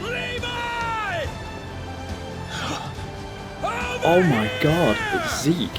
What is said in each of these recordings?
Levi! Oh my god, it's Zeke.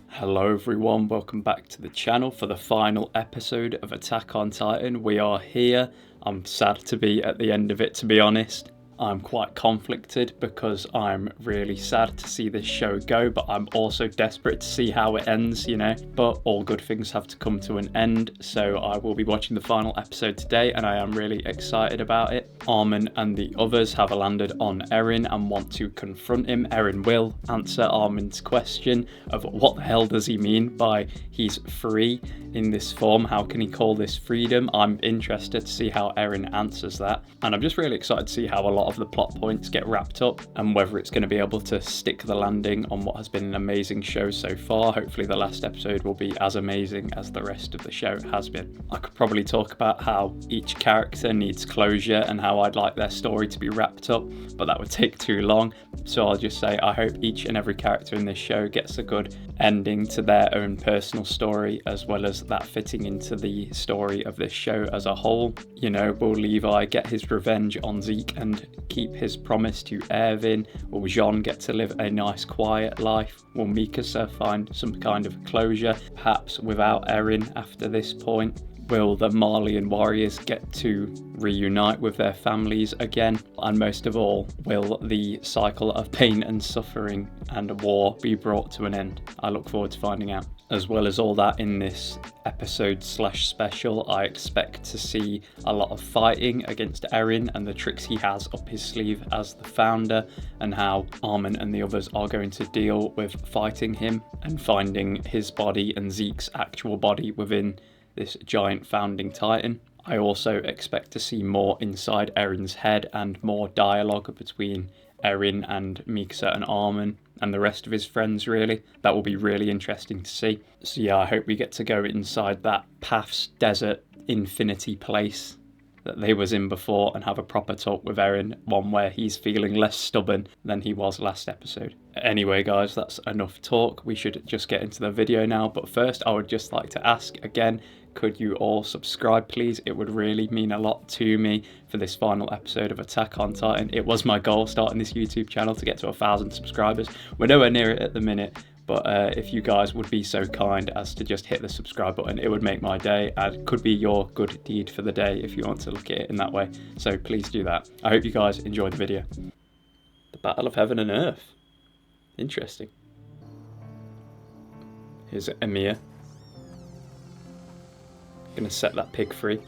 Hello everyone, welcome back to the channel for the final episode of Attack on Titan. We are here. I'm sad to be at the end of it, to be honest. I'm quite conflicted because I'm really sad to see this show go, but I'm also desperate to see how it ends, you know. But all good things have to come to an end, so I will be watching the final episode today and I am really excited about it. Armin and the others have landed on Eren and want to confront him. Eren will answer Armin's question of what the hell does he mean by he's free in this form? How can he call this freedom? I'm interested to see how Eren answers that, and I'm just really excited to see how a lot of the plot points get wrapped up and whether it's going to be able to stick the landing on what has been an amazing show so far. Hopefully the last episode will be as amazing as the rest of the show has been. I could probably talk about how each character needs closure and how I'd like their story to be wrapped up, but that would take too long, so I'll just say I hope each and every character in this show gets a good ending to their own personal story, as well as that fitting into the story of this show as a whole. You know, will Levi get his revenge on Zeke and keep his promise to Erwin? Will Jean get to live a nice quiet life? Will Mikasa find some kind of closure, perhaps without Eren after this point? Will the Marleyan warriors get to reunite with their families again? And most of all, will the cycle of pain and suffering and war be brought to an end? I look forward to finding out. As well as all that in this episode/special, I expect to see a lot of fighting against Eren and the tricks he has up his sleeve as the founder, and how Armin and the others are going to deal with fighting him and finding his body and Zeke's actual body within this giant founding titan. I also expect to see more inside Eren's head and more dialogue between Eren and Mikasa and Armin and the rest of his friends, really. That will be really interesting to see. So yeah, I hope we get to go inside that Paths Desert Infinity place that they was in before and have a proper talk with Eren, one where he's feeling less stubborn than he was last episode. Anyway guys, that's enough talk. We should just get into the video now, but first I would just like to ask again, could you all subscribe please? It would really mean a lot to me for this final episode of Attack on Titan. It was my goal starting this YouTube channel to get to 1,000 subscribers. We're nowhere near it at the minute, but if you guys would be so kind as to just hit the subscribe button, it would make my day and could be your good deed for the day if you want to look at it in that way. So please do that. I hope you guys enjoy the video. The Battle of Heaven and Earth. Interesting. Here's Ymir. Gonna set that pig free.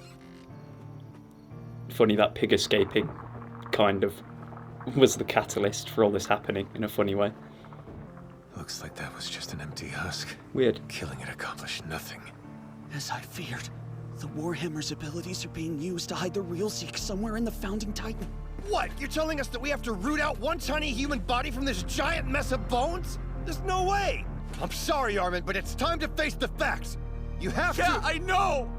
Funny that pig escaping kind of was the catalyst for all this happening in a funny way. Looks like that was just an empty husk. Weird. Killing it accomplished nothing. As I feared, the Warhammer's abilities are being used to hide the real Zeke somewhere in the Founding Titan. What? You're telling us that we have to root out one tiny human body from this giant mess of bones? There's no way! I'm sorry, Armin, but it's time to face the facts. You have to- Yeah, I know!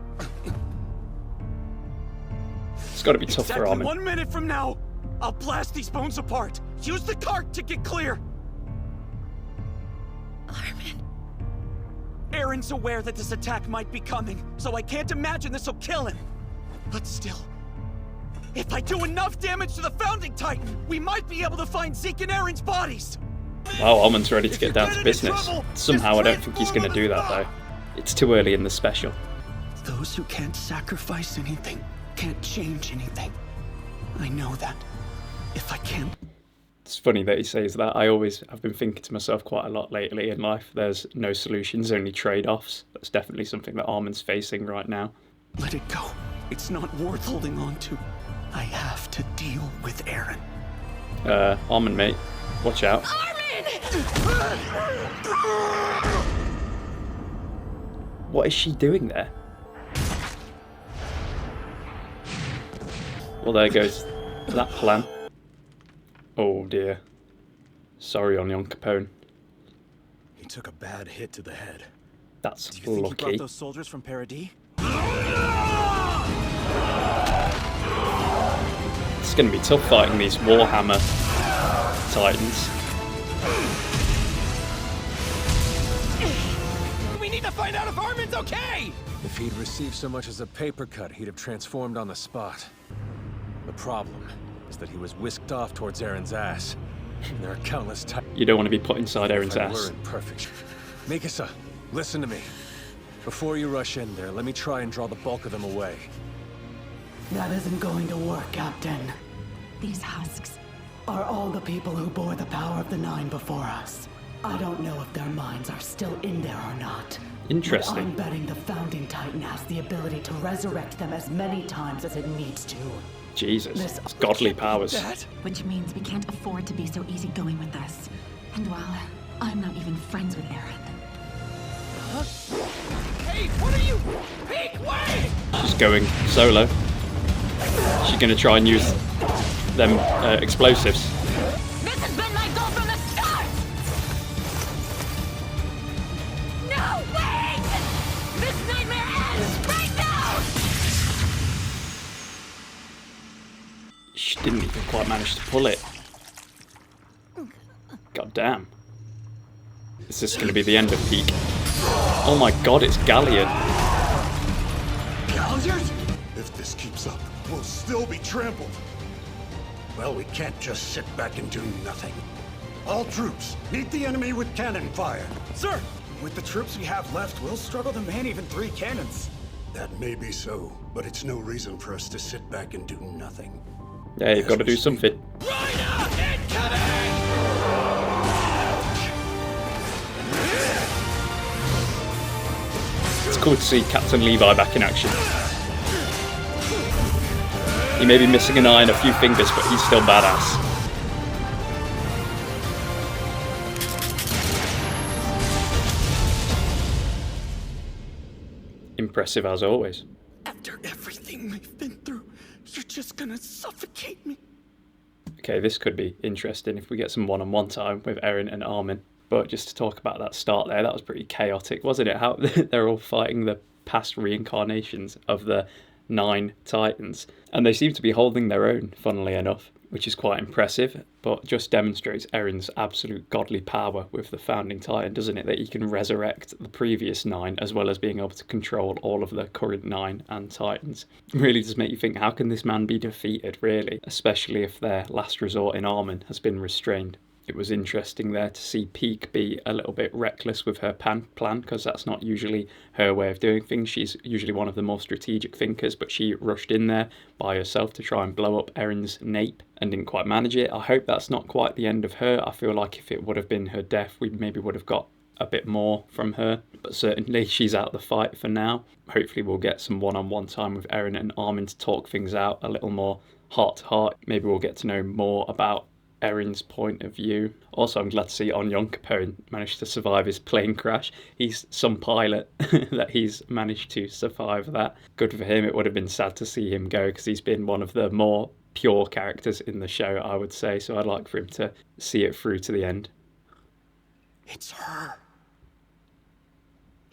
It's gotta be tough for Armin. 1 minute from now, I'll blast these bones apart. Use the cart to get clear. Armin. Eren's aware that this attack might be coming, so I can't imagine this'll kill him. But still, if I do enough damage to the Founding Titan, we might be able to find Zeke and Eren's bodies. Wow, Armin's ready to get down to business. Somehow I don't think he's gonna do that though. It's too early in the special. Those who can't sacrifice anything can't change anything. I know that. If I can't... It's funny that he says that. I've been thinking to myself quite a lot lately in life. There's no solutions, only trade-offs. That's definitely something that Armin's facing right now. Let it go. It's not worth holding on to. I have to deal with Eren. Armin, mate. Watch out. What is she doing there? Well, there goes that plan. Oh dear. Sorry on Young Capone. He took a bad hit to the head. That's Do you think he lucky. brought those soldiers from Paradis? It's going to be tough fighting these Warhammer Titans. We need to find out if Armin's okay! If he'd received so much as a paper cut, he'd have transformed on the spot. The problem is that he was whisked off towards Eren's ass. And there are countless times. You don't want to be put inside Eren's We're ass. in perfect. Mikasa, listen to me. Before you rush in there, let me try and draw the bulk of them away. That isn't going to work, Captain. These husks. Are all the people who bore the power of the Nine before us. I don't know if their minds are still in there or not. Interesting. But I'm betting the Founding Titan has the ability to resurrect them as many times as it needs to. Jesus, This- it's godly powers. Which means we can't afford to be so easygoing with this. And well, I'm not even friends with Eren. Hey, what are you? Peek, wait! She's going solo. She's going to try and use them explosives. This has been my goal from the start! No, wait! This nightmare ends right now! She didn't even quite manage to pull it. God damn. Is this going to be the end of Peak? Oh my god, it's Galliard. Galliard? If this keeps up, we'll still be trampled. Well, we can't just sit back and do nothing. All troops, meet the enemy with cannon fire. Sir! With the troops we have left, we'll struggle to man even 3 cannons. That may be so, but it's no reason for us to sit back and do nothing. Yeah, you've got to do something. It's cool to see Captain Levi back in action. He may be missing an eye and a few fingers, but he's still badass. Impressive as always. After everything we've been through, you're just gonna suffocate me. Okay, this could be interesting if we get some one-on-one time with Eren and Armin. But just to talk about that start there, that was pretty chaotic, wasn't it? How they're all fighting the past reincarnations of the 9 Titans. And they seem to be holding their own, funnily enough, which is quite impressive, but just demonstrates Eren's absolute godly power with the Founding Titan, doesn't it? That he can resurrect the previous 9 as well as being able to control all of the current 9 and Titans. It really does make you think, how can this man be defeated, really? Especially if their last resort in Armin has been restrained. It was interesting there to see Peak be a little bit reckless with her plan, because that's not usually her way of doing things. She's usually one of the more strategic thinkers, but she rushed in there by herself to try and blow up Eren's nape and didn't quite manage it. I hope that's not quite the end of her. I feel like if it would have been her death, we maybe would have got a bit more from her, but certainly she's out of the fight for now. Hopefully we'll get some one-on-one time with Eren and Armin to talk things out a little more heart to heart. Maybe we'll get to know more about Eren's point of view. Also, I'm glad to see Onion Capone managed to survive his plane crash. He's some pilot that he's managed to survive that. Good for him. It would have been sad to see him go because he's been one of the more pure characters in the show, I would say. So I'd like for him to see it through to the end. It's her.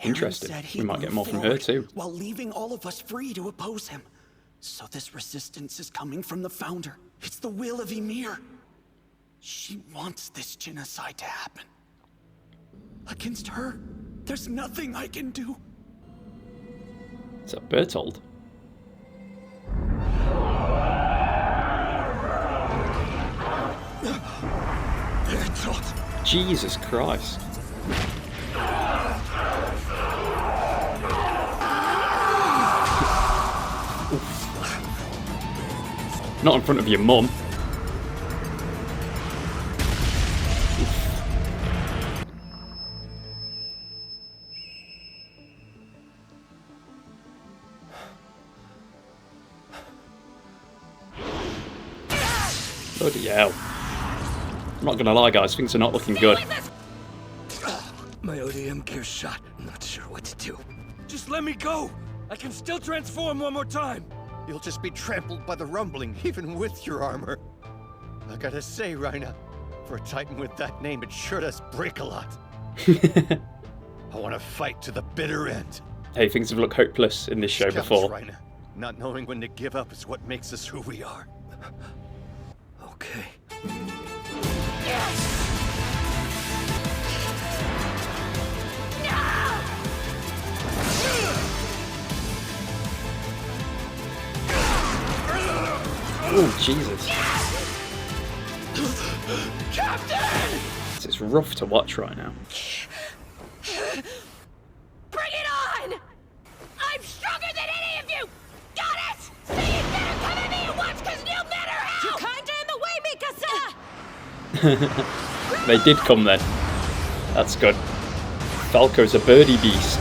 Interesting. Eren said he'd We might get move more from her forward too. while leaving all of us free to oppose him. So this resistance is coming from the Founder. It's the will of Ymir. She wants this genocide to happen. Against her, there's nothing I can do. Is that Bertold? Bertolt! Jesus Christ. Not in front of your mum. Bloody hell. I'm not gonna lie, guys, things are not looking good. My ODM gear's shot. I'm not sure what to do. Just let me go! I can still transform one more time! You'll just be trampled by the rumbling, even with your armor. I gotta say, Rhina, for a Titan with that name, it sure does break a lot. I want to fight to the bitter end. Hey, things have looked hopeless in this show Counts, before. Rhina. Not knowing when to give up is what makes us who we are. Okay. Oh, Jesus. Captain! It's rough to watch right now. Bring it on! I'm stronger than any of you! Got it? So you better come at me at once, cause you'll never help! You're kinda in the way, Mikasa! They did come then. That's good. Falco's a birdie beast.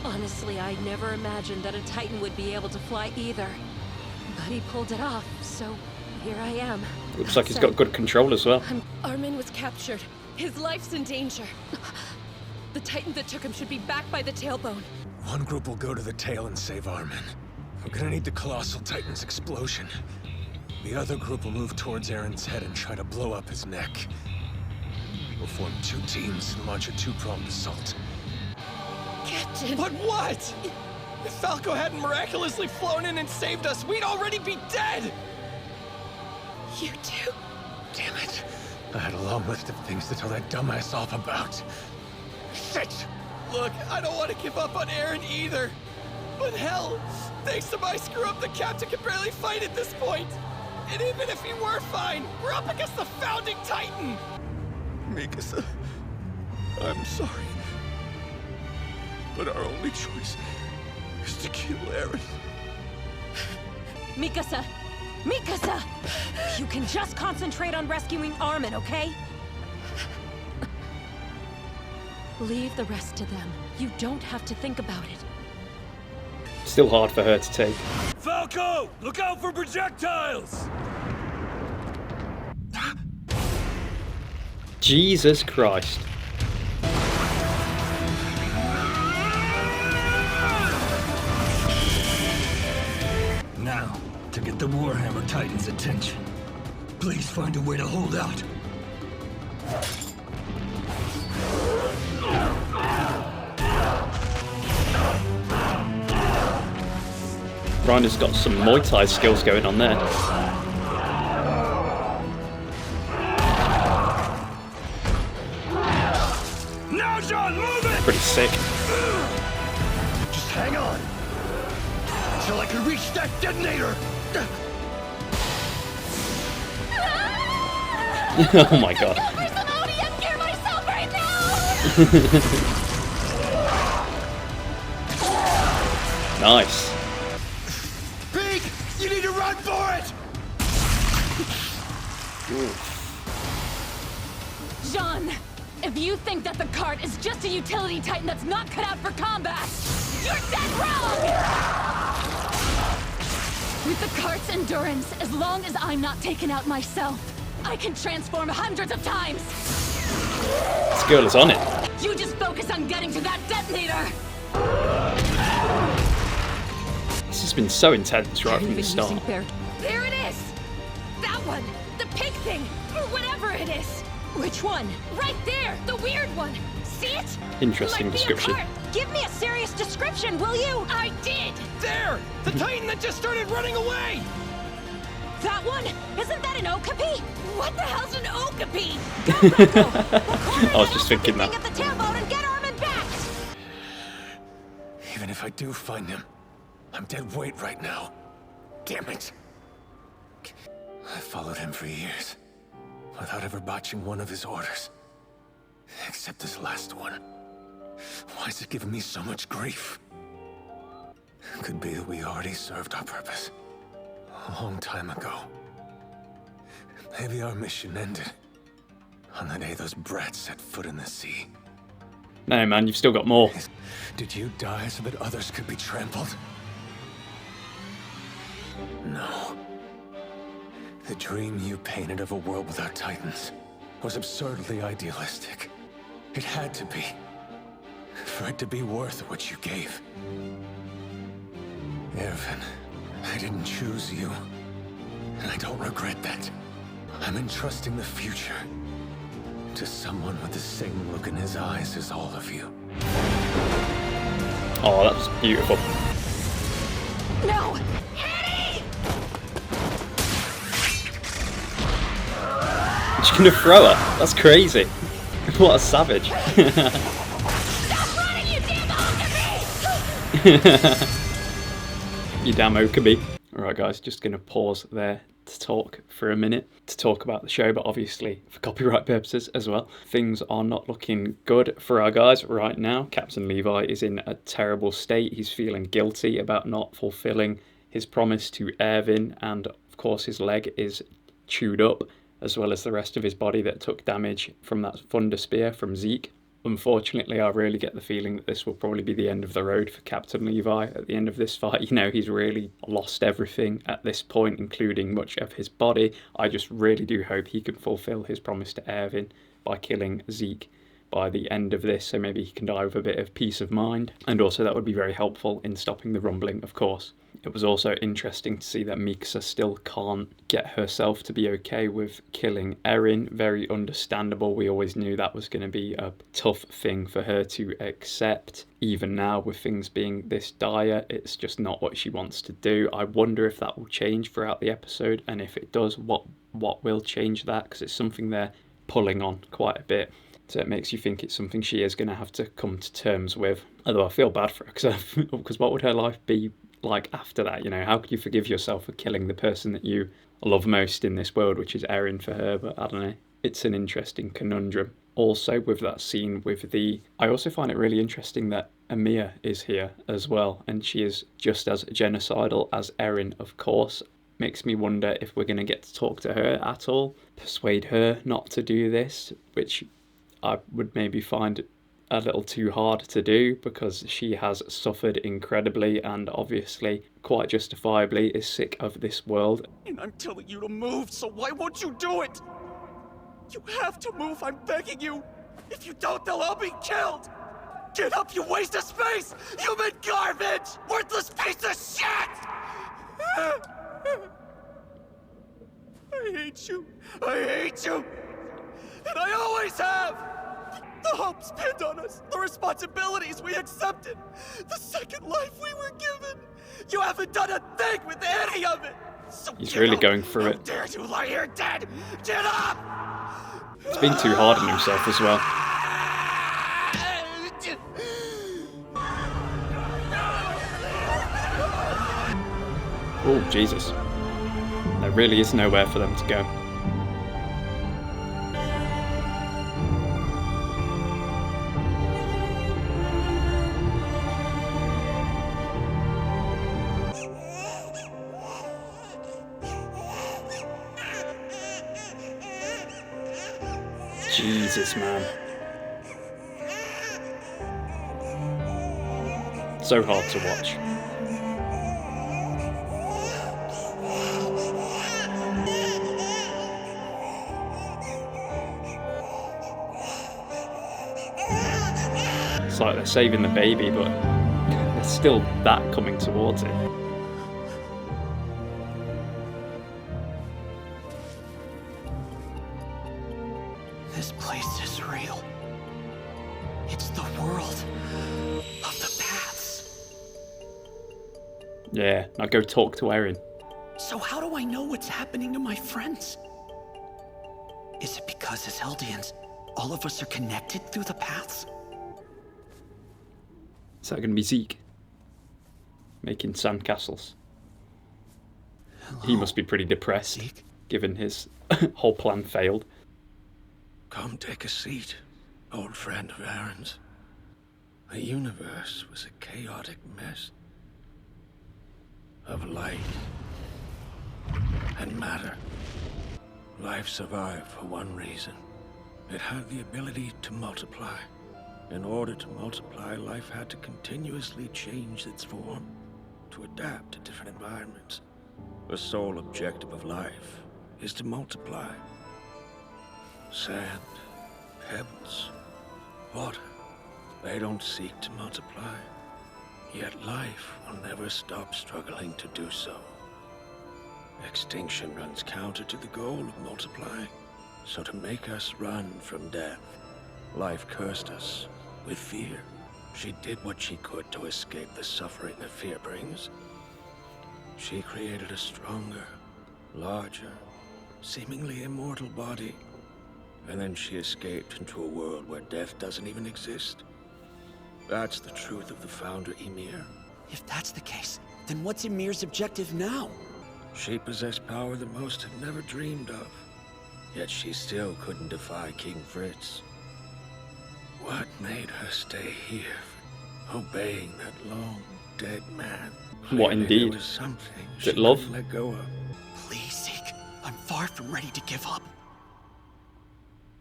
Honestly, I never imagined that a Titan would be able to fly either. But he pulled it off, so here I am. Looks like he's got good control as well. Armin was captured. His life's in danger. The Titan that took him should be back by the tailbone. One group will go to the tail and save Armin. We're gonna need the Colossal Titan's explosion. The other group will move towards Eren's head and try to blow up his neck. We'll form 2 teams and launch a 2-pronged assault. Captain! But what? If Falco hadn't miraculously flown in and saved us, we'd already be dead! You too? Damn it. I had a long list of things to tell that dumbass off about. Shit! Look, I don't want to give up on Eren either. But hell, thanks to my screw-up, the captain can barely fight at this point. And even if he were fine, we're up against the Founding Titan! Mikasa, I'm sorry. But our only choice is to kill Eren. Mikasa! Mikasa! You can just concentrate on rescuing Armin, okay? Leave the rest to them. You don't have to think about it. Still hard for her to take. Falco! Look out for projectiles! Jesus Christ. Now, to get the Warhammer Titan's attention, please find a way to hold out. Reiner's got some Muay Thai skills going on there. Now, John, move it! Pretty sick. Just hang on. Until I can reach that detonator! Oh my god. For some ODM gear myself right now! Nice. Pig! You need to run for it! John, if you think that the cart is just a utility Titan that's not cut out for combat, you're dead wrong! With the cart's endurance, as long as I'm not taken out myself, I can transform hundreds of times! This girl is on it. You just focus on getting to that detonator! This has been so intense right from the start. There it is! That one! The pig thing! Or whatever it is! Which one? Right there! The weird one! See it? Interesting Might be a description. cart. Give me a serious description, will you? I did! There! The Titan that just started running away! That one? Isn't that an Okapi? What the hell's an Okapi? Go, go, go! I was just thinking that. At the tailboat and get Armin back! Even if I do find him, I'm dead weight right now. Damn it. I followed him for years, without ever botching one of his orders. Except this last one. Why is it giving me so much grief? Could be that we already served our purpose. A long time ago. Maybe our mission ended on the day those brats set foot in the sea. No, man, you've still got more. Did you die so that others could be trampled? No. The dream you painted of a world without Titans was absurdly idealistic. It had to be. For it to be worth what you gave. Erwin, I didn't choose you. And I don't regret that. I'm entrusting the future to someone with the same look in his eyes as all of you. Oh, that was beautiful. No! Annie! She's gonna throw her. That's crazy. What a savage. Stop running, you damn Okapi! you damn Okabe. Alright guys, just going to pause there to talk for a minute, to talk about the show, but obviously for copyright purposes as well. Things are not looking good for our guys right now. Captain Levi is in a terrible state. He's feeling guilty about not fulfilling his promise to Erwin, and of course his leg is chewed up, as well as the rest of his body that took damage from that Thunder Spear from Zeke. Unfortunately, I really get the feeling that this will probably be the end of the road for Captain Levi at the end of this fight. You know, he's really lost everything at this point, including much of his body. I just really do hope he can fulfill his promise to Erwin by killing Zeke by the end of this, so maybe he can die with a bit of peace of mind. And also that would be very helpful in stopping the rumbling, of course. It was also interesting to see that Mikasa still can't get herself to be okay with killing Erin. Very understandable. We always knew that was going to be a tough thing for her to accept. Even now, with things being this dire, it's just not what she wants to do. I wonder if that will change throughout the episode, and if it does, what will change that? Because it's something they're pulling on quite a bit. So it makes you think it's something she is going to have to come to terms with. Although I feel bad for her, because what would her life be like after that? You know, how could you forgive yourself for killing the person that you love most in this world, which is Erin for her? But I don't know, it's an interesting conundrum. Also, with that scene with I also find it really interesting that Amiya is here as well, and she is just as genocidal as Erin, of course. Makes me wonder if we're going to get to talk to her at all, persuade her not to do this, which I would maybe find a little too hard to do, because she has suffered incredibly and obviously quite justifiably is sick of this world. And I'm telling you to move, so why won't you do it? You have to move, I'm begging you. If you don't, they'll all be killed. Get up, you waste of space! Human garbage! Worthless piece of shit! I hate you. I hate you. And I always have! The hopes pinned on us, the responsibilities we accepted, the second life we were given. You haven't done a thing with any of it. So he's really going through it. How dare you lie here dead? Get up! He's been too hard on himself as well. Oh, Jesus. There really is nowhere for them to go. Jesus, man. So hard to watch. It's like they're saving the baby, but there's still that coming towards it. This place is real. It's the world of the paths. Yeah, now go talk to Erin. So how do I know what's happening to my friends? Is it because as Eldians, all of us are connected through the paths? Is that going to be Zeke? Making sandcastles. Hello, He must be pretty depressed, Zeke? given his whole plan failed. Come take a seat, old friend of Aaron's. The universe was a chaotic mess of light and matter. Life survived for one reason. It had the ability to multiply. In order to multiply, life had to continuously change its form to adapt to different environments. The sole objective of life is to multiply. Sand, pebbles, water, they don't seek to multiply. Yet life will never stop struggling to do so. Extinction runs counter to the goal of multiplying. So to make us run from death, life cursed us with fear. She did what she could to escape the suffering that fear brings. She created a stronger, larger, seemingly immortal body. And then she escaped into a world where death doesn't even exist. That's the truth of the founder, Ymir. If that's the case, Then what's Ymir's objective now? She possessed power that most had never dreamed of. Yet she still couldn't defy King Fritz. What made her stay here, obeying that long, dead man? What Clearly indeed? There was something Is she it love? couldn't let go of. Please, Zeke. I'm far from ready to give up.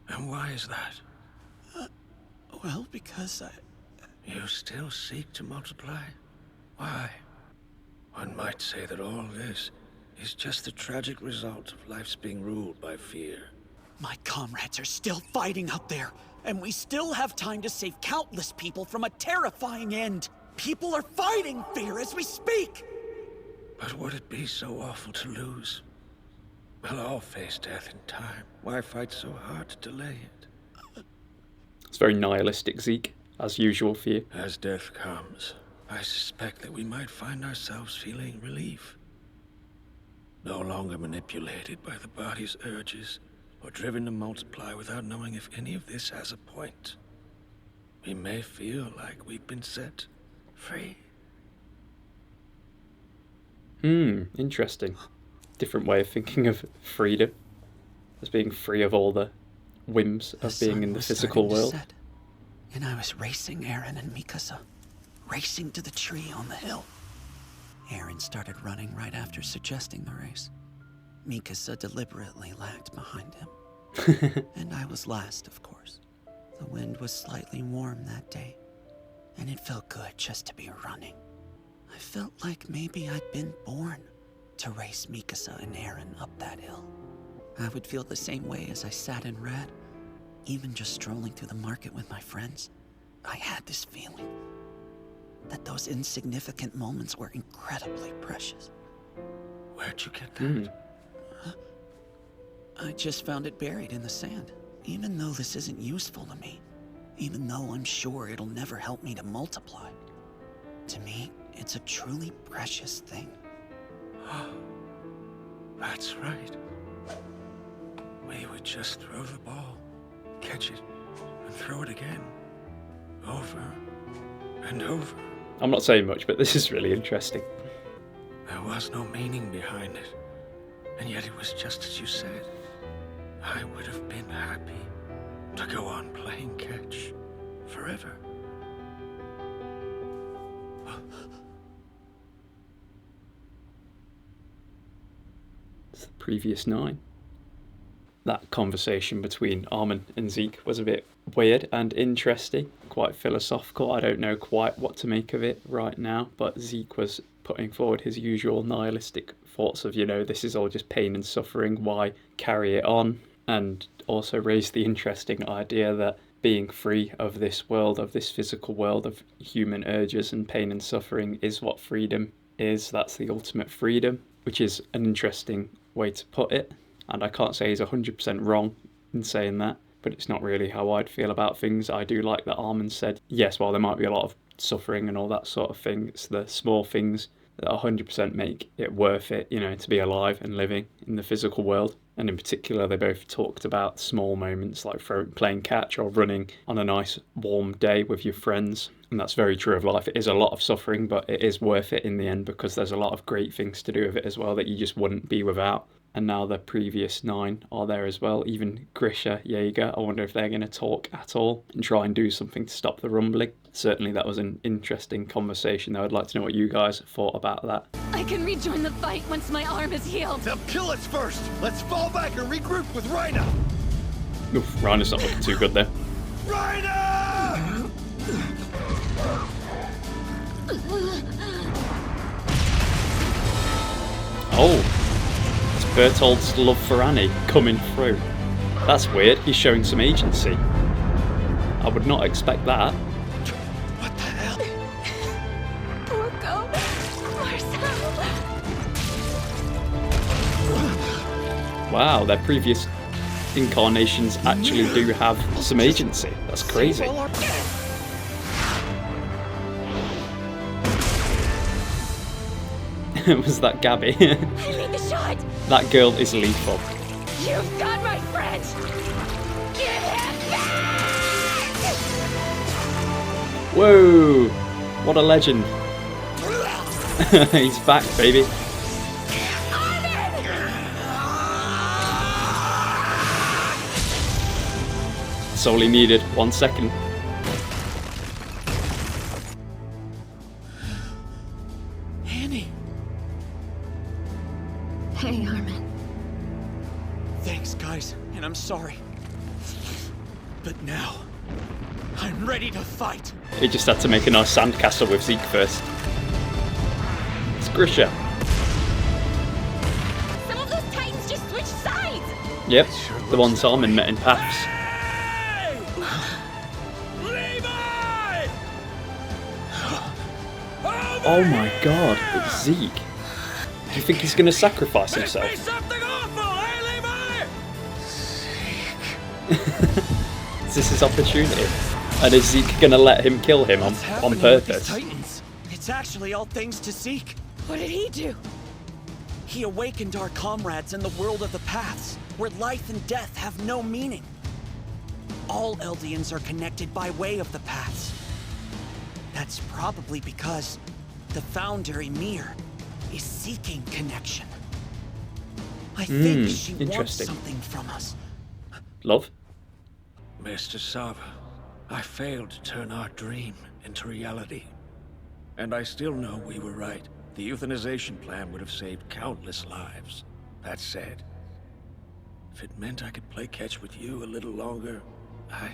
And why is that? Well, because You still seek to multiply? Why? One might say that all this is just the tragic result of life's being ruled by fear. my comrades are still fighting out there, and we still have time to save countless people from a terrifying end. People are fighting fear as we speak. But would it be so awful to lose? We'll all face death in time. Why fight so hard to delay it? It's very nihilistic, Zeke, as usual for you. As death comes, I suspect that we might find ourselves feeling relief. No longer manipulated by the body's urges, or driven to multiply without knowing if any of this has a point. We may feel like we've been set free. Interesting. Different way of thinking of freedom. As being free of all the whims of being in the physical world. Set, and I was racing Eren and Mikasa, racing to the tree on the hill. Eren started running right after suggesting the race. Mikasa deliberately lagged behind him. And I was last, of course. The wind was slightly warm that day, and it felt good just to be running. I felt like maybe I'd been born to race Mikasa and Eren up that hill. I would feel the same way as I sat and read. Even just strolling through the market with my friends, I had this feeling that those insignificant moments were incredibly precious. Where'd you get that? I just found it buried in the sand. Even though this isn't useful to me, even though I'm sure it'll never help me to multiply, to me, it's a truly precious thing. That's right. We would just throw the ball, catch it, and throw it again. Over and over. I'm not saying much, but this is really interesting. There was no meaning behind it, and yet it was just as you said. I would have been happy to go on playing catch forever. It's the previous 9. That conversation between Armin and Zeke was a bit weird and interesting, quite philosophical. I don't know quite what to make of it right now, but Zeke was putting forward his usual nihilistic thoughts of, this is all just pain and suffering, why carry it on? And also raised the interesting idea that being free of this world, of this physical world, of human urges and pain and suffering is what freedom is. That's the ultimate freedom, which is an interesting way to put it. And I can't say he's 100% wrong in saying that, but it's not really how I'd feel about things. I do like that Armin said, yes, while there might be a lot of suffering and all that sort of thing, it's the small things that 100% make it worth it, to be alive and living in the physical world. And in particular, they both talked about small moments like playing catch or running on a nice warm day with your friends. And that's very true of life. It is a lot of suffering, but it is worth it in the end because there's a lot of great things to do with it as well that you just wouldn't be without. And now the previous 9 are there as well. Even Grisha, Jaeger, I wonder if they're going to talk at all and try and do something to stop the rumbling. Certainly that was an interesting conversation, though. I'd like to know what you guys thought about that. I can rejoin the fight once my arm is healed. They'll kill us first! Let's fall back and regroup with Reiner! Oof, Reiner's not looking too good there. Reiner! Oh! Bertold's love for Annie coming through. That's weird, he's showing some agency. I would not expect that. What the hell? Porco! Marcel! Wow, their previous incarnations actually do have some agency. That's crazy. Was that Gabby? I made the shot! That girl is lethal. You've got my friend! Give him back! Whoa! What a legend. He's back, baby. That's all he needed. 1 second. Annie. Hey, Armin. Thanks, guys, and I'm sorry. But now, I'm ready to fight. He just had to make a nice sandcastle with Zeke first. It's Grisha. Some of those Titans just switched sides! Yep, the ones Armin met in Paths. Levi! Oh my god, it's Zeke. Do you think he's going to sacrifice himself? Something awful, hey, Levi? Is this his opportunity? And is Zeke going to let him kill him on Happening with purpose? these Titans. It's actually all thanks to Zeke. What did he do? He awakened our comrades in the world of the Paths, where life and death have no meaning. All Eldians are connected by way of the Paths. That's probably because the founder, Ymir, is seeking connection. I think she wants interesting. something from us. Love? Master Sava, I failed to turn our dream into reality. And I still know we were right. The euthanization plan would have saved countless lives. That said, if it meant I could play catch with you a little longer, I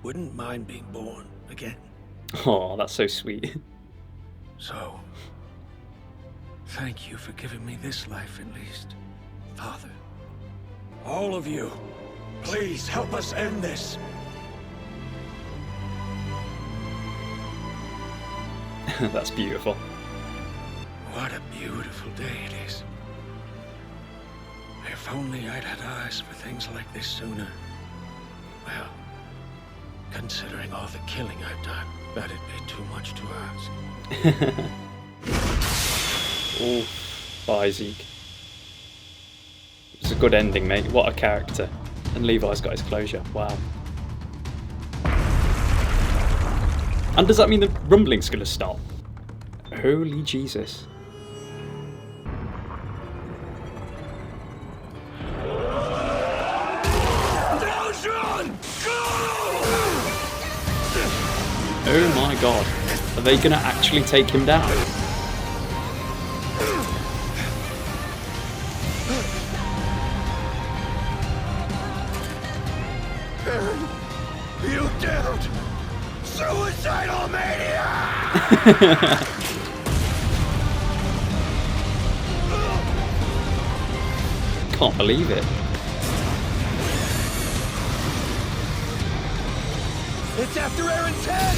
wouldn't mind being born again. Oh, that's so sweet. So, thank you for giving me this life at least, Father. All of you, please help us end this. That's beautiful. What a beautiful day it is. If only I'd had eyes for things like this sooner. Well, considering all the killing I've done, that'd be too much to ask. Oh, bye Zeke. It's a good ending, mate. What a character. And Levi's got his closure. Wow. And does that mean the rumbling's gonna stop? Holy Jesus. Oh my god. Are they gonna actually take him down? You damned suicidal maniac! Can't believe it. It's after Aaron's head!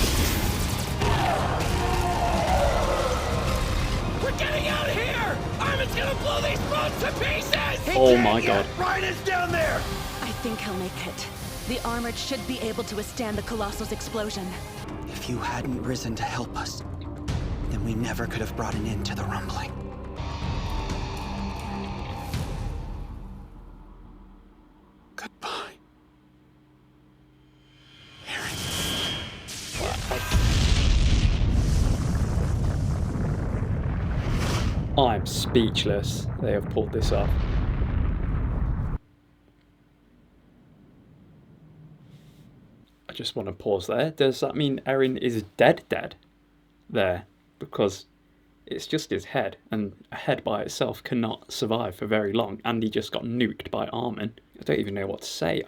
We're getting out of here! Armin's gonna blow these boats to pieces! Oh my god. Ryan is down there! I think he'll make it. The armored should be able to withstand the Colossal's explosion. If you hadn't risen to help us, then we never could have brought an end to the rumbling. Goodbye. I'm speechless. They have pulled this off. I just want to pause there. Does that mean Eren is dead there? Because it's just his head, and a head by itself cannot survive for very long, and he just got nuked by Armin. I don't even know what to say.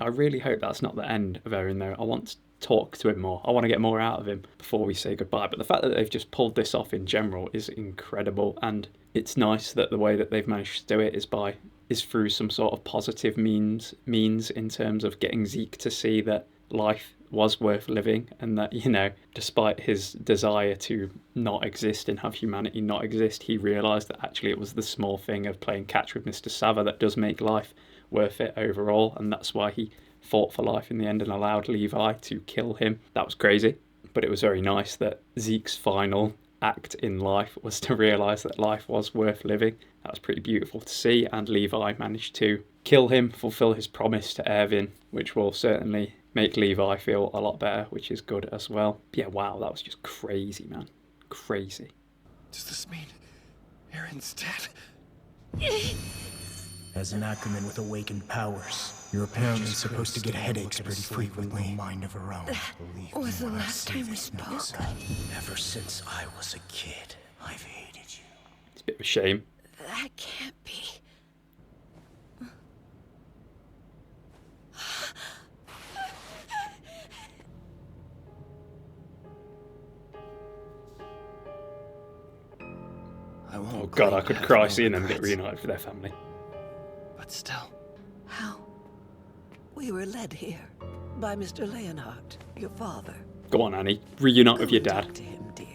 I really hope that's not the end of Eren though. I want to talk to him more. I want to get more out of him before we say goodbye. But the fact that they've just pulled this off in general is incredible, and it's nice that the way that they've managed to do it is through some sort of positive means in terms of getting Zeke to see that life was worth living, and that, you know, despite his desire to not exist and have humanity not exist, he realised that actually it was the small thing of playing catch with Mr. Sava that does make life worth it overall, and that's why he fought for life in the end and allowed Levi to kill him. That was crazy, but it was very nice that Zeke's final act in life was to realise that life was worth living. That was pretty beautiful to see, and Levi managed to kill him, fulfill his promise to Erwin, which will certainly make Levi feel a lot better, which is good as well. Yeah, wow, that was just crazy, man. Crazy. Does this mean Aaron's dead? As an Ackerman with awakened powers, you're apparently supposed to get headaches pretty frequently. No mind of her own. Believe Was me the when I last say time we this, spoke. Melissa. Ever since I was a kid, I've hated you. It's a bit of a shame. That can't be. I won't Oh god, I claim could to have cry no seeing them get regrets, reunited with their family. But still, How? We were led here by Mr. Leonhardt, your father. Go on, Annie. Reunite with Go your and dad. talk to him, dear.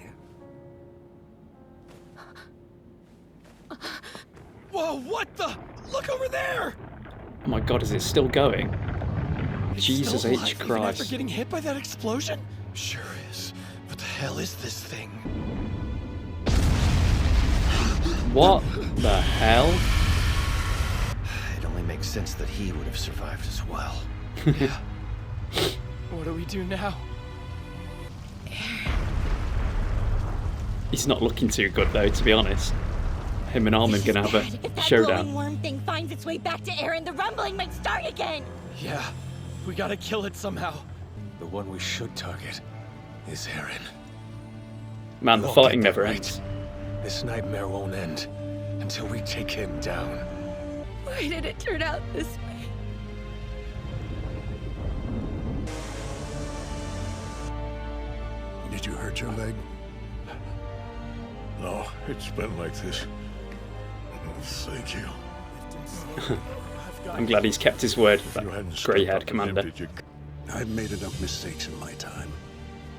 Whoa, what the? Look over there! Oh my god, is it still going? It's Jesus still alive, H. even after Christ. getting hit by that explosion? sure is. What the hell is this thing? What the hell? It only makes sense that he would have survived as well. Yeah. What do we do now? He's not looking too good though, to be honest. Him and Armin gonna have If a that glowing showdown. worm thing finds its way back to Aaron, the rumbling might start again. Yeah, we gotta kill it somehow. The one we should target is Aaron. Man, the We'll fighting get that never right. ends. This nightmare won't end until we take him down. Why did it turn out this way? Did you hurt your leg? No, it's been like this. Thank you. I'm glad he's kept his word, that You hadn't grey-haired stepped up and commander. emptied your I've made enough mistakes in my time.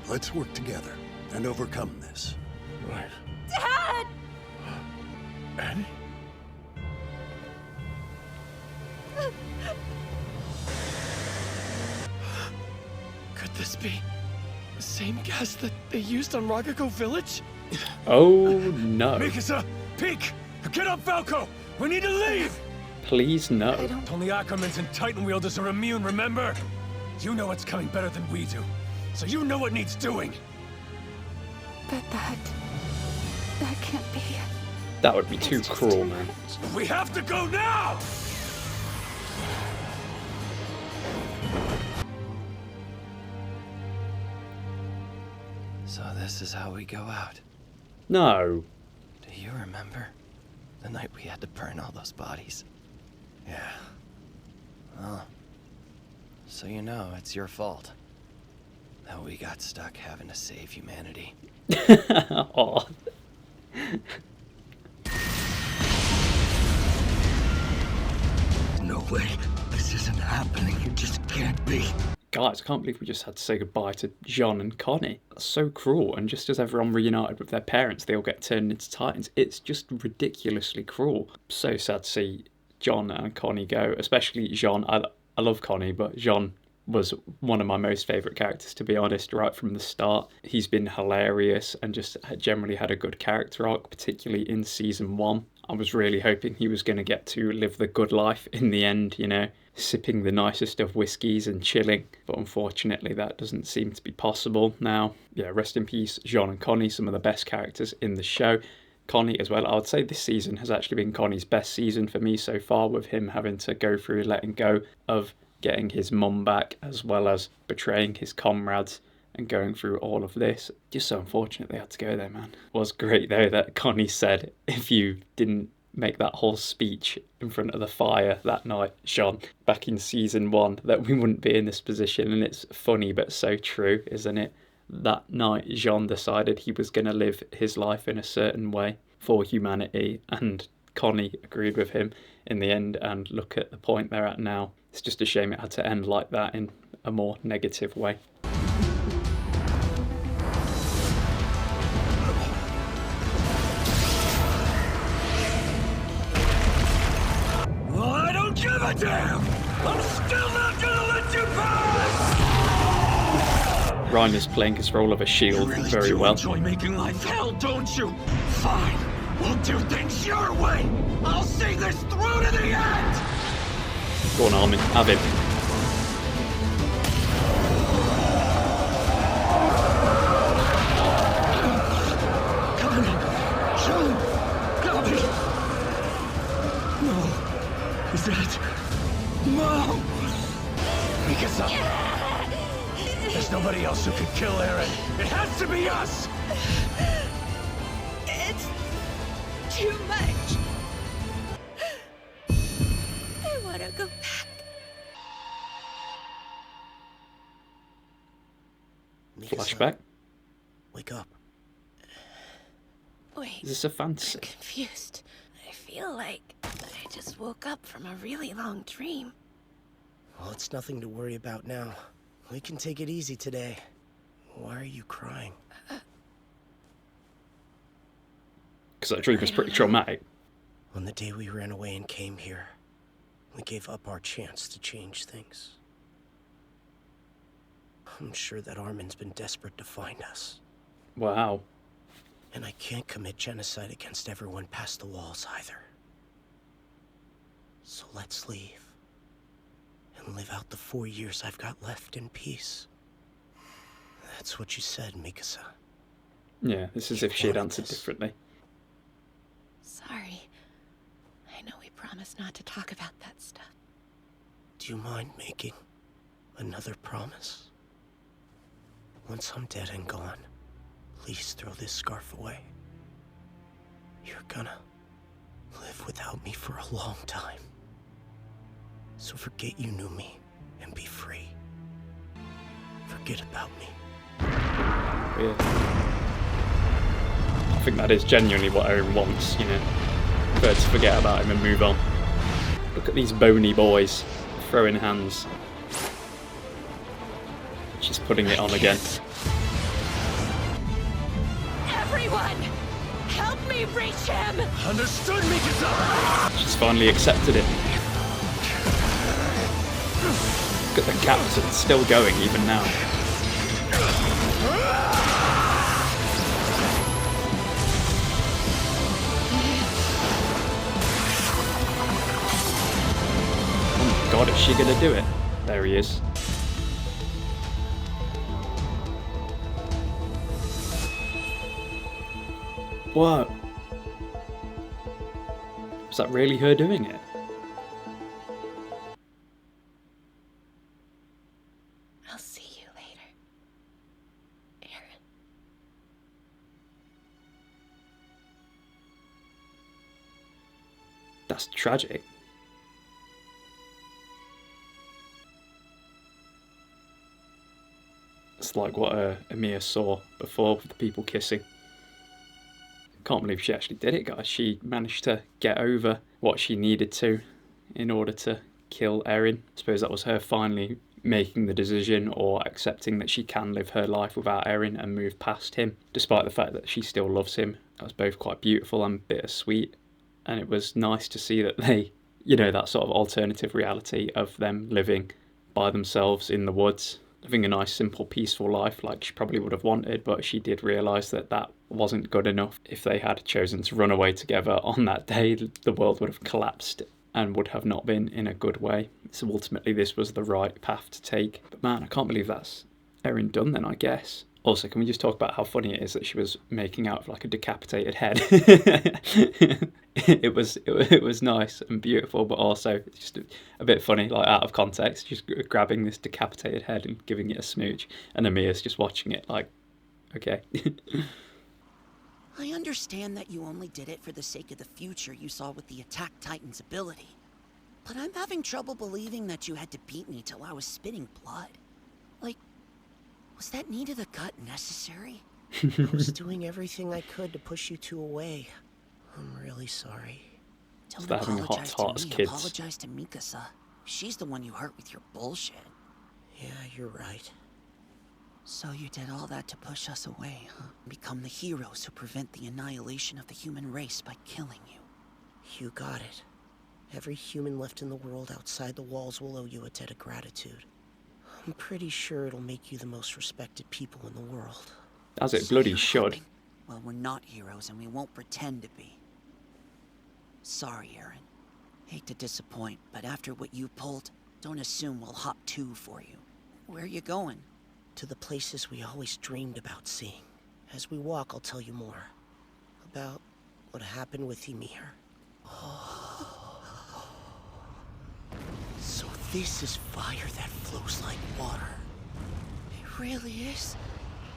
Let's work together and overcome this. Right. Dad! Annie? Could this be the same gas that they used on Ragago Village? Oh no. Mikasa! Peek! Get up, Falco! We need to leave! Please no. Only Ackermans and Titan wielders are immune, remember? You know what's coming better than we do. So you know what needs doing. But that can't be. That would be too It's just cruel, too man. much. We have to go now! So this is how we go out. No. Do you remember? The night we had to burn all those bodies. Yeah. Well, so you know it's your fault. That we got stuck having to save humanity. Aw. No way. This isn't happening. It just can't be. Guys, I can't believe we just had to say goodbye to Jean and Connie. That's so cruel. And just as everyone reunited with their parents, they all get turned into Titans. It's just ridiculously cruel. So sad to see John and Connie go, especially Jean. I love Connie, but Jean was one of my most favourite characters, to be honest, right from the start. He's been hilarious and just generally had a good character arc, particularly in season 1. I was really hoping he was going to get to live the good life in the end, you know, sipping the nicest of whiskies and chilling. But unfortunately, that doesn't seem to be possible now. Yeah, rest in peace, Jean and Connie, some of the best characters in the show. Connie as well. I would say this season has actually been Connie's best season for me so far, with him having to go through letting go of getting his mum back, as well as betraying his comrades and going through all of this. Just so unfortunate they had to go there, man. It was great though that Connie said, if you didn't make that whole speech in front of the fire that night, Sean, back in season 1, that we wouldn't be in this position. And it's funny but so true, isn't it? That night Jean decided he was going to live his life in a certain way for humanity, and Connie agreed with him in the end, and look at the point they're at now. It's just a shame it had to end like that in a more negative way. Well, I don't give a damn! I'm still not gonna let you pass! Reiner's playing his role of a shield You really very do well. enjoy making life hell, don't you? Fine. We'll do things your way. I'll see this through to the end! Go on, Armin, have him. Is that... Mom! Mikasa! There's nobody else who could kill Eren. It has to be us! It's too much. I want to go back. Flashback. Wake up. Wait. Is this a fantasy? I'm confused. I feel like I just woke up from a really long dream. Well, it's nothing to worry about now. We can take it easy today. Why are you crying? Because that dream was pretty traumatic. On the day we ran away and came here, we gave up our chance to change things. I'm sure that Armin's been desperate to find us. Wow. And I can't commit genocide against everyone past the walls either. So let's leave. And live out the 4 years I've got left in peace. That's what you said, Mikasa. Yeah, it's as if she had answered differently. Sorry. I know we promised not to talk about that stuff. Do you mind making another promise? Once I'm dead and gone, please throw this scarf away. You're gonna live without me for a long time. So forget you knew me and be free. Forget about me. Weird. I think that is genuinely what Eren wants, you know. For her to forget about him and move on. Look at these bony boys throwing hands. She's putting it on again. Everyone! Help me reach him! Understood, Mikasa! She's finally accepted it. Look at the captain, still going even now. Oh my god, is she gonna do it? There he is. What? Was that really her doing it? I'll see you later, Eren. That's tragic. It's like what Ymir saw before with the people kissing. Can't believe she actually did it, guys. She managed to get over what she needed to in order to kill Eren. I suppose that was her finally making the decision or accepting that she can live her life without Eren and move past him, despite the fact that she still loves him. That was both quite beautiful and bittersweet. And it was nice to see that they, you know, that sort of alternative reality of them living by themselves in the woods, living a nice, simple, peaceful life like she probably would have wanted, but she did realise that that wasn't good enough. If they had chosen to run away together on that day, the world would have collapsed and would have not been in a good way. So ultimately this was the right path to take. But man, I can't believe that's Eren done then, I guess. Also, can we just talk about how funny it is that she was making out of like a decapitated head? It was nice and beautiful, but also just a bit funny, like out of context, just grabbing this decapitated head and giving it a smooch, and Ymir's just watching it like, okay. I understand that you only did it for the sake of the future you saw with the Attack Titan's ability. But I'm having trouble believing that you had to beat me till I was spitting blood. Like, was that knee to the gut necessary? I was doing everything I could to push you two away. I'm really sorry. Don't having apologize hot to me, kids. apologize to Mikasa. She's the one you hurt with your bullshit. Yeah, you're right. So you did all that to push us away, huh? Become the heroes who prevent the annihilation of the human race by killing you. You got it. Every human left in the world outside the walls will owe you a debt of gratitude. I'm pretty sure it'll make you the most respected people in the world. As it bloody should. Well, we're not heroes and we won't pretend to be. Sorry, Eren. Hate to disappoint, but after what you pulled, don't assume we'll hop two for you. Where are you going? To the places we always dreamed about seeing. As we walk, I'll tell you more. About what happened with Ymir. This is fire that flows like water. It really is.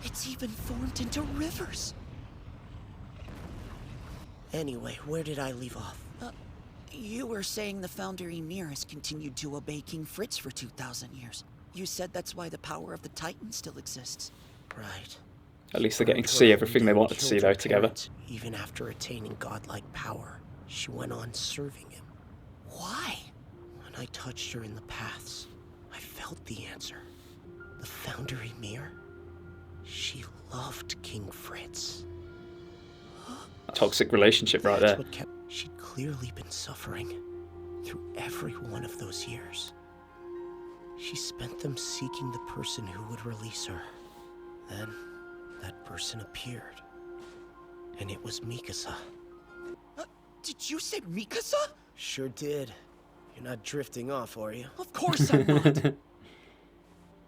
It's even formed into rivers. Anyway, where did I leave off? You were saying the founder Ymir has continued to obey King Fritz for 2,000 years. You said that's why the power of the Titan still exists. Right. At least they're getting to see everything they wanted to see, though, together. Even after attaining godlike power, she went on serving him. Why? When I touched her in the paths, I felt the answer. The founder Ymir, she loved King Fritz. Toxic relationship right there. She'd clearly been suffering through every one of those years. She spent them seeking the person who would release her. Then, that person appeared. And it was Mikasa. Did you say Mikasa? Sure did. You're not drifting off, are you? Of course I'm not.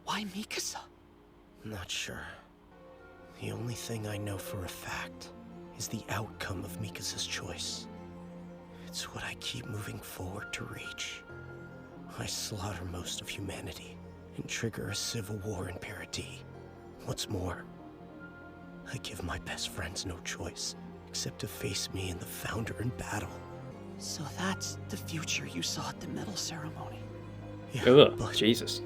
Why Mikasa? Not sure. The only thing I know for a fact is the outcome of Mikasa's choice. It's what I keep moving forward to reach. I slaughter most of humanity and trigger a civil war in Paradis. What's more, I give my best friends no choice except to face me and the Founder in battle. So that's the future you saw at the medal ceremony. Yeah, Ugh, but Jesus.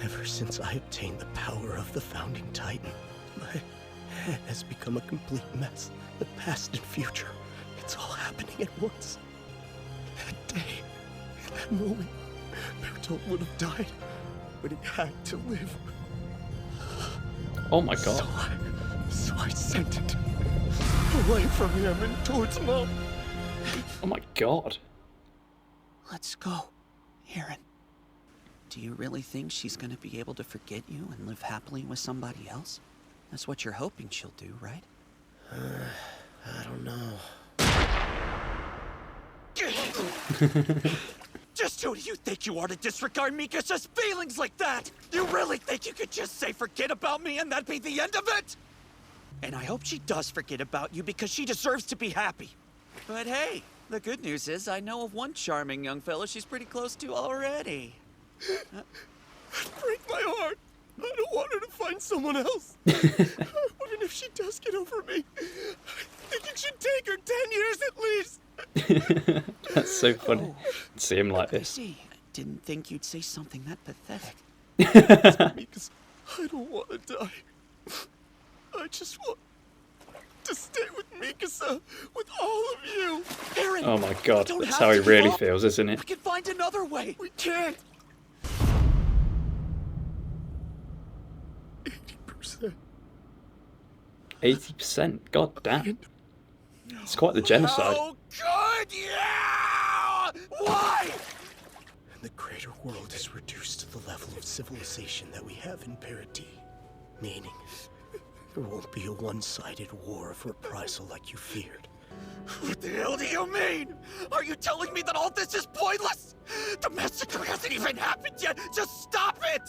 ever since I obtained the power of the Founding Titan, my head has become a complete mess. The past and future, it's all happening at once. That day, in that moment, Bertolt would have died, but he had to live. Oh my god. So I sent it away from him and towards Mom. Oh my god. Let's go, Eren. Do you really think she's gonna be able to forget you and live happily with somebody else? That's what you're hoping she'll do, right? I don't know. Just who do you think you are to disregard Mikasa's feelings like that? You really think you could just say forget about me and that'd be the end of it? And I hope she does forget about you because she deserves to be happy. But hey, the good news is I know of one charming young fellow she's pretty close to already. Break my heart. I don't want her to find someone else. Even if she does get over me, I think it should take her 10 years at least. That's so funny. See him like this. See, I didn't think you'd say something that pathetic. Because I don't want to die. I just want to stay with Mikasa, with all of you. Eren, Oh my god, don't that's have how he to really give up. feels, isn't it? We can find another way. We can't. 80%. 80%? God damn. It's quite the genocide. Oh, good, yeah! Why? And the greater world is reduced to the level of civilization that we have in Paradis. Meaning, there won't be a one-sided war of reprisal like you feared. What the hell do you mean? Are you telling me that all this is pointless? The massacre hasn't even happened yet. Just stop it!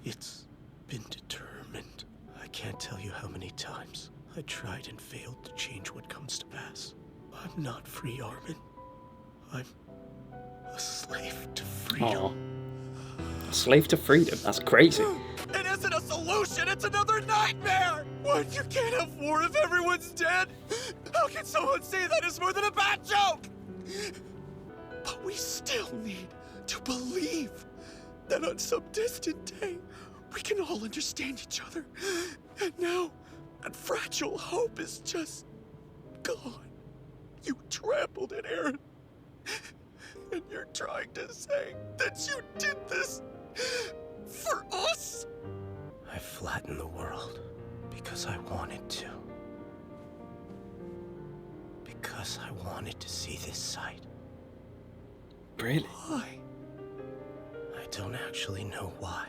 It's been determined. I can't tell you how many times I tried and failed to change what comes to pass. I'm not free, Armin. I'm a slave to freedom. Aw. Slave to freedom? That's crazy. It isn't a solution, it's another nightmare! What, you can't have war if everyone's dead? How can someone say that is more than a bad joke? But we still need to believe that on some distant day, we can all understand each other. And now, that fragile hope is just gone. You trampled it, Eren. And you're trying to say that you did this for us? I flattened the world because I wanted to. Because I wanted to see this sight. Really? Why? I don't actually know why.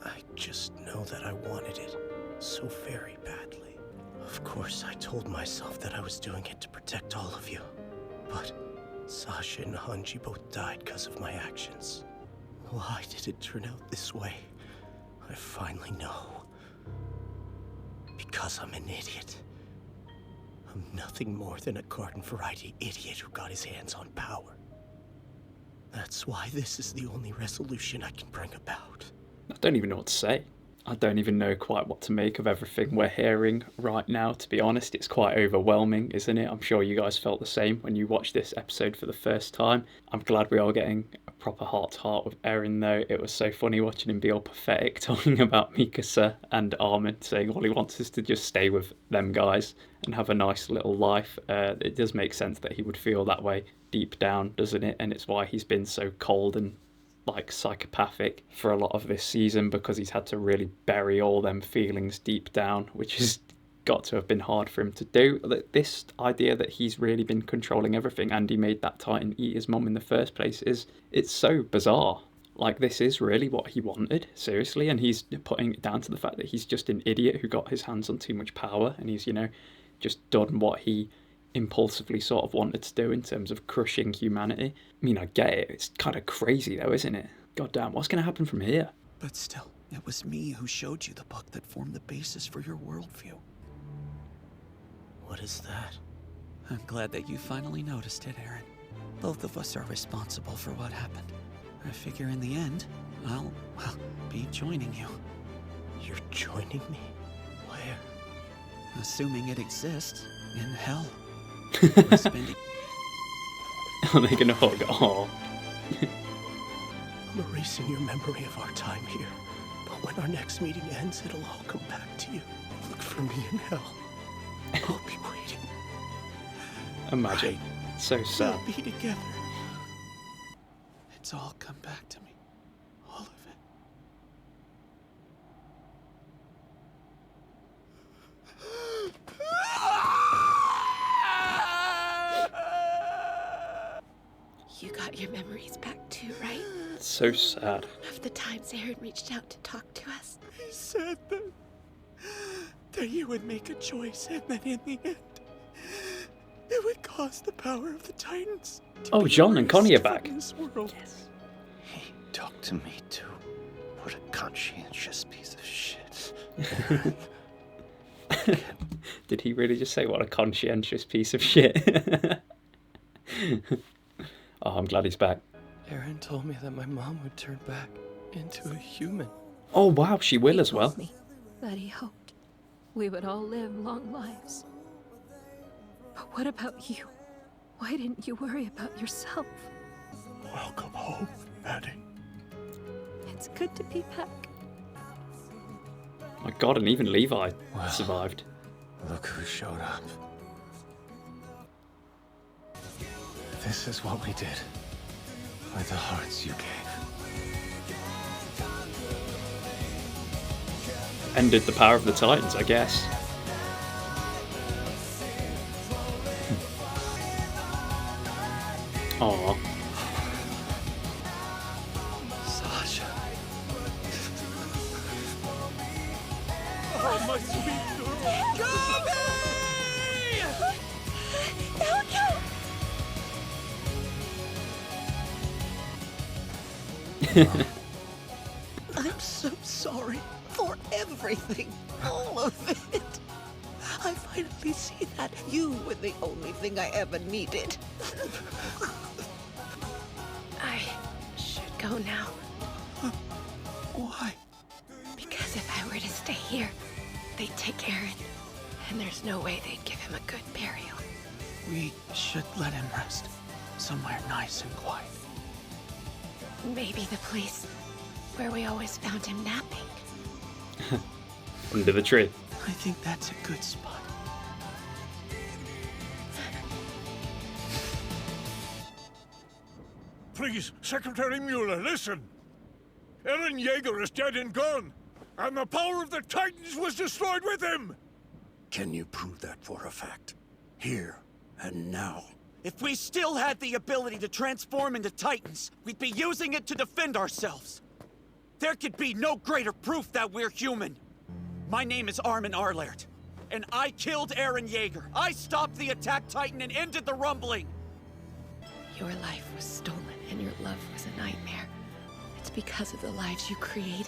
I just know that I wanted it so very badly. Of course, I told myself that I was doing it to protect all of you. But Sasha and Hanji both died because of my actions. Why did it turn out this way? I finally know. Because I'm an idiot. I'm nothing more than a garden variety idiot who got his hands on power. That's why this is the only resolution I can bring about. I don't even know what to say. I don't even know quite what to make of everything we're hearing right now, to be honest. It's quite overwhelming, isn't it? I'm sure you guys felt the same when you watched this episode for the first time. I'm glad we are getting a proper heart-to-heart with Eren, though. It was so funny watching him be all pathetic, talking about Mikasa and Armin, saying all he wants is to just stay with them guys and have a nice little life. It does make sense that he would feel that way deep down, doesn't it? And it's why he's been so cold and like psychopathic for a lot of this season, because he's had to really bury all them feelings deep down, which has got to have been hard for him to do. This idea that he's really been controlling everything and he made that Titan eat his mum in the first place it's so bizarre. Like, this is really what he wanted, seriously, and he's putting it down to the fact that he's just an idiot who got his hands on too much power, and he's, you know, just done what he impulsively sort of wanted to do in terms of crushing humanity. I mean, I get it. It's kind of crazy though, isn't it? God damn, what's going to happen from here? But still, it was me who showed you the book that formed the basis for your worldview. What is that? I'm glad that you finally noticed it, Eren. Both of us are responsible for what happened. I figure in the end, I'll be joining you. You're joining me? Where? Assuming it exists, in hell. Are they gonna hug? Oh. I'm erasing your memory of our time here. But when our next meeting ends, it'll all come back to you. Look for me in hell. I'll be waiting. Imagine. Right. So sad. We'll be together. It's all come back to me. All of it. You got your memories back too, right? So sad. Of the times Eren reached out to talk to us. He said that you would make a choice, and that in the end, it would cause the power of the Titans. Oh, John and Connie are back. Yes. He talked to me too. What a conscientious piece of shit. Did he really just say what a conscientious piece of shit? Oh, I'm glad he's back. Eren told me that my mom would turn back into a human. Oh wow, she will as well. Me that he hoped we would all live long lives. But what about you? Why didn't you worry about yourself? Welcome home, Maddie. It's good to be back. My God, and even Levi survived. Look who showed up. This is what we did with the hearts you gave. Ended the power of the Titans, I guess. Aww. Sasha. Oh, my sweet I'm so sorry for everything. All of it. I finally see that you were the only thing I ever needed. I should go now. Why? Because if I were to stay here, they'd take Eren. And there's no way they'd give him a good burial. We should let him rest. Somewhere nice and quiet. Maybe the place where we always found him napping. Under the tree. I think that's a good spot. Please, Secretary Mueller, listen. Eren Yeager is dead and gone, and the power of the Titans was destroyed with him. Can you prove that for a fact? Here and now. If we still had the ability to transform into Titans, we'd be using it to defend ourselves. There could be no greater proof that we're human. My name is Armin Arlert, and I killed Eren Yeager. I stopped the attack Titan and ended the rumbling. Your life was stolen and your love was a nightmare. It's because of the lives you created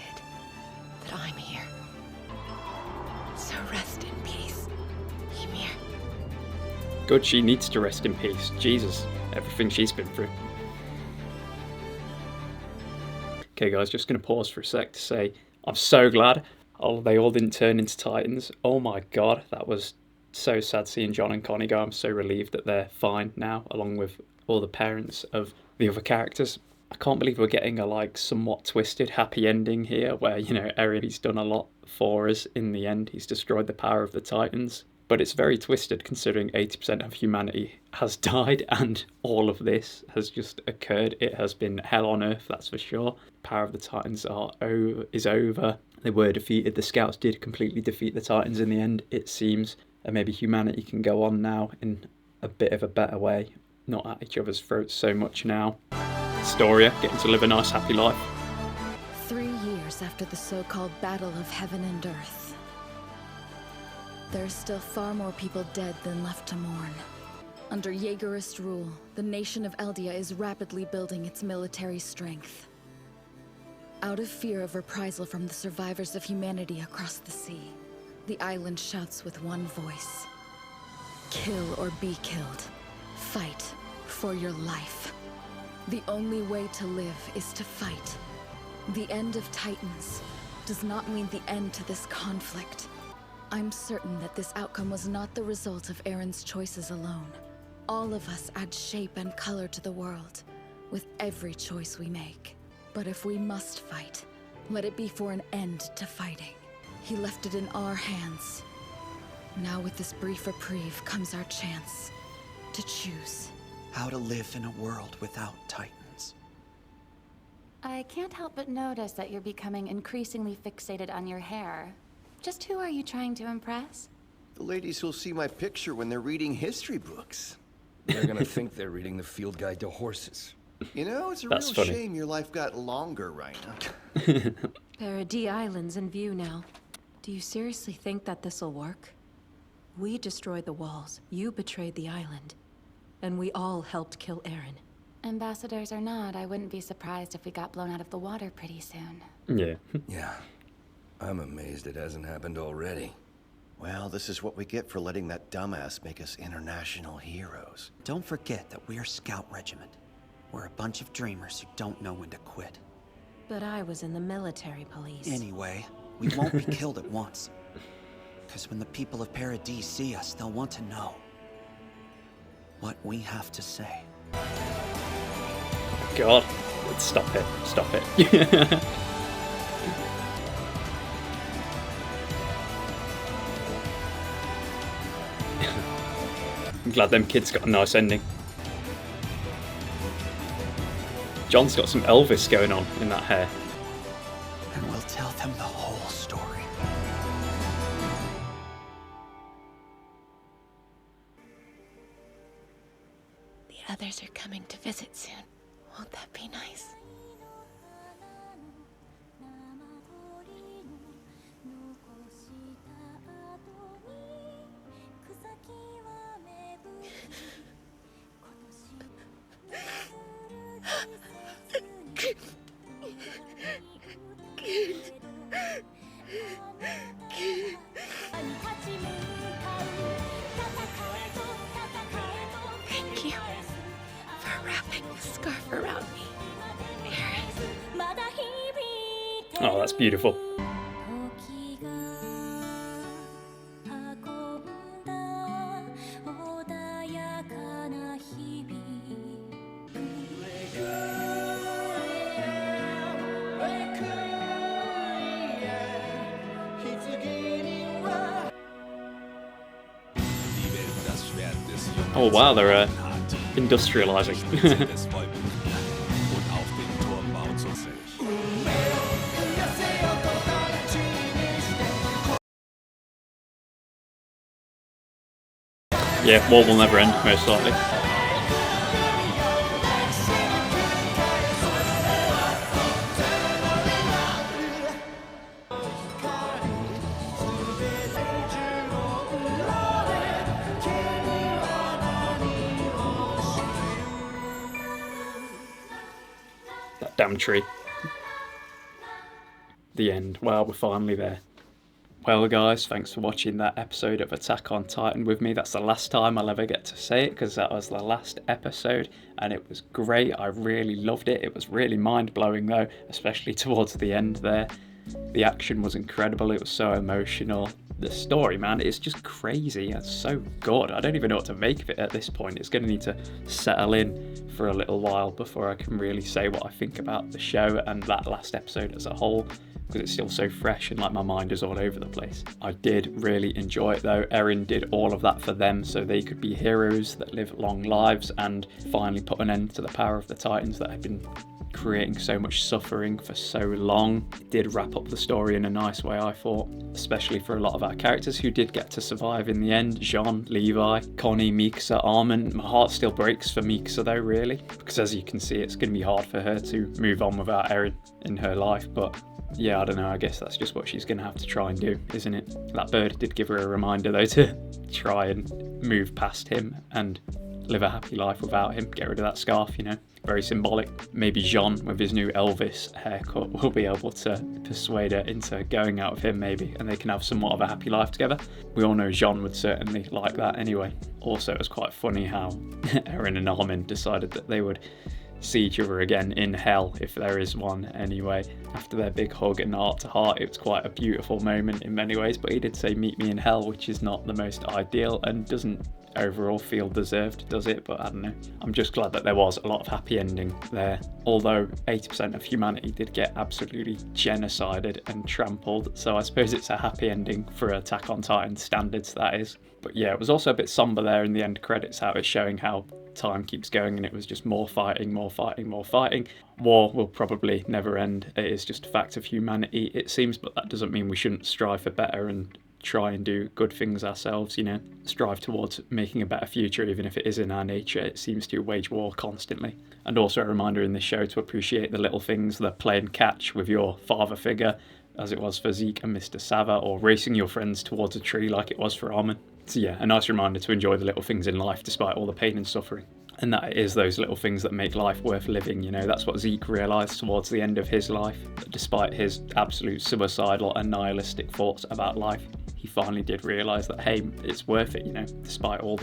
that I'm here. So rest in peace, Ymir. Good, she needs to rest in peace. Jesus, everything she's been through. Okay guys, just going to pause for a sec to say I'm so glad they all didn't turn into Titans. Oh my god, that was so sad seeing John and Connie go. I'm so relieved that they're fine now, along with all the parents of the other characters. I can't believe we're getting a like somewhat twisted happy ending here where, you know, Eren, he's done a lot for us in the end. He's destroyed the power of the Titans. But it's very twisted considering 80% of humanity has died and all of this has just occurred. It has been hell on earth, that's for sure. The power of the Titans is over. They were defeated. The Scouts did completely defeat the Titans in the end, it seems. And maybe humanity can go on now in a bit of a better way. Not at each other's throats so much now. Astoria getting to live a nice happy life. 3 years after the so-called Battle of Heaven and Earth. There are still far more people dead than left to mourn. Under Jaegerist rule, the nation of Eldia is rapidly building its military strength. Out of fear of reprisal from the survivors of humanity across the sea, the island shouts with one voice. Kill or be killed. Fight for your life. The only way to live is to fight. The end of Titans does not mean the end to this conflict. I'm certain that this outcome was not the result of Eren's choices alone. All of us add shape and color to the world, with every choice we make. But if we must fight, let it be for an end to fighting. He left it in our hands. Now with this brief reprieve comes our chance to choose. How to live in a world without Titans. I can't help but notice that you're becoming increasingly fixated on your hair. Just who are you trying to impress? The ladies who'll see my picture when they're reading history books. They're gonna think they're reading the Field Guide to Horses. You know, it's a That's real funny. shame your life got longer, Raina. There are D islands in view now. Do you seriously think that this'll work? We destroyed the walls, you betrayed the island, and we all helped kill Eren. Ambassadors or not, I wouldn't be surprised if we got blown out of the water pretty soon. Yeah. Yeah. I'm amazed it hasn't happened already. Well, this is what we get for letting that dumbass make us international heroes. Don't forget that we're Scout Regiment. We're a bunch of dreamers who don't know when to quit. But I was in the military police. Anyway, we won't be killed at once. Because when the people of Paradis see us, they'll want to know what we have to say. God, stop it, stop it. I'm glad them kids got a nice ending. John's got some Elvis going on in that hair. And we'll tell them the whole story. The others are coming to visit soon. Won't that be nice? Thank you for wrapping the scarf around me, Eren. Oh, that's beautiful. Oh wow, they're industrializing. Yeah, war will never end, most likely. That damn tree. The end. Wow, we're finally there. Well guys, thanks for watching that episode of Attack on Titan with me. That's the last time I'll ever get to say it because that was the last episode and it was great. I really loved it. It was really mind-blowing though, especially towards the end there. The action was incredible. It was so emotional. The story, man, it's just crazy. It's so good. I don't even know what to make of it at this point. It's going to need to settle in for a little while before I can really say what I think about the show and that last episode as a whole, because it's still so fresh and like my mind is all over the place. I did really enjoy it though. Eren did all of that for them so they could be heroes that live long lives and finally put an end to the power of the Titans that had been creating so much suffering for so long. It did wrap up the story in a nice way, I thought, especially for a lot of our characters who did get to survive in the end. Jean, Levi, Connie, Mikasa, Armin. My heart still breaks for Mikasa though, really, because as you can see, it's going to be hard for her to move on without Eren in her life, but yeah, I don't know, I guess that's just what she's going to have to try and do, isn't it? That bird did give her a reminder though to try and move past him and live a happy life without him, get rid of that scarf, you know, very symbolic. Maybe Jean with his new Elvis haircut will be able to persuade her into going out with him maybe, and they can have somewhat of a happy life together. We all know Jean would certainly like that anyway. Also, it was quite funny how Eren and Armin decided that they would see each other again in hell, if there is one anyway, after their big hug and heart to heart. It was quite a beautiful moment in many ways, but he did say meet me in hell, which is not the most ideal and doesn't overall feel deserved, does it? But I don't know, I'm just glad that there was a lot of happy ending there, although 80% of humanity did get absolutely genocided and trampled, so I suppose it's a happy ending for Attack on Titan standards, that is. But yeah, it was also a bit somber there in the end credits, how it's showing how time keeps going and it was just more fighting, more fighting, more fighting. War will probably never end. It is just a fact of humanity, it seems, but that doesn't mean we shouldn't strive for better and try and do good things ourselves, you know, strive towards making a better future, even if it is in our nature. It seems to wage war constantly. And also a reminder in this show to appreciate the little things, the playing catch with your father figure, as it was for Zeke and Mr. Sava, or racing your friends towards a tree like it was for Armin. So yeah, a nice reminder to enjoy the little things in life despite all the pain and suffering. And that it is those little things that make life worth living, you know. That's what Zeke realised towards the end of his life. That despite his absolute suicidal and nihilistic thoughts about life, he finally did realise that, hey, it's worth it, you know, despite all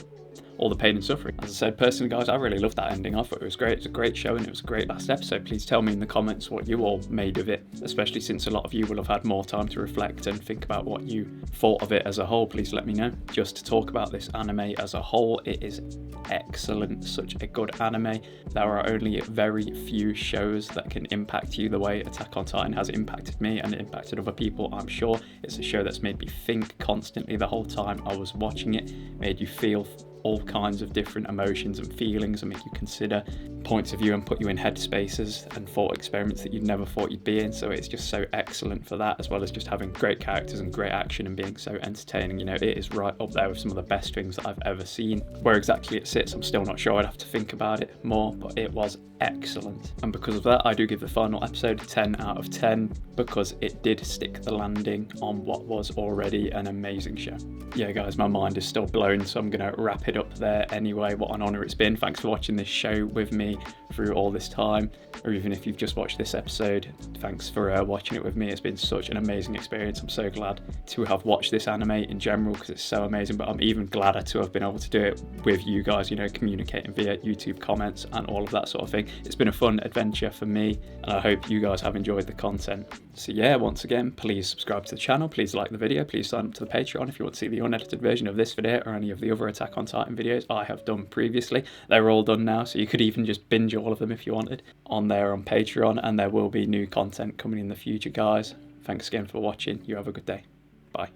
the pain and suffering. As I said, personally, guys, I really loved that ending. I thought it was great. It was a great show and it was a great last episode. Please tell me in the comments what you all made of it, especially since a lot of you will have had more time to reflect and think about what you thought of it as a whole. Please let me know. Just to talk about this anime as a whole, it is excellent, such a good anime. There are only very few shows that can impact you the way Attack on Titan has impacted me and impacted other people, I'm sure. It's a show that's made me think constantly the whole time I was watching it, made you feel all kinds of different emotions and feelings and make you consider points of view and put you in headspaces and thought experiments that you'd never thought you'd be in. So it's just so excellent for that, as well as just having great characters and great action and being so entertaining. You know, it is right up there with some of the best things that I've ever seen. Where exactly it sits, I'm still not sure. I'd have to think about it more, but it was excellent. And because of that, I do give the final episode 10 out of 10 because it did stick the landing on what was already an amazing show. Yeah, guys, my mind is still blown, so I'm going to wrap it up there anyway. What an honour it's been. Thanks for watching this show with me through all this time, or even if you've just watched this episode, thanks for watching it with me. It's been such an amazing experience. I'm so glad to have watched this anime in general because it's so amazing, but I'm even gladder to have been able to do it with you guys, you know, communicating via YouTube comments and all of that sort of thing. It's been a fun adventure for me and I hope you guys have enjoyed the content. So yeah, once again, please subscribe to the channel, please like the video, please sign up to the Patreon if you want to see the unedited version of this video or any of the other Attack on Titan videos I have done previously. They're all done now, so you could even just binge all of them if you wanted on there on Patreon, and there will be new content coming in the future, guys. Thanks again for watching. You have a good day. Bye.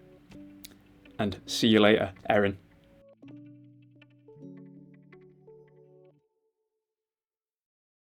And see you later, Eren.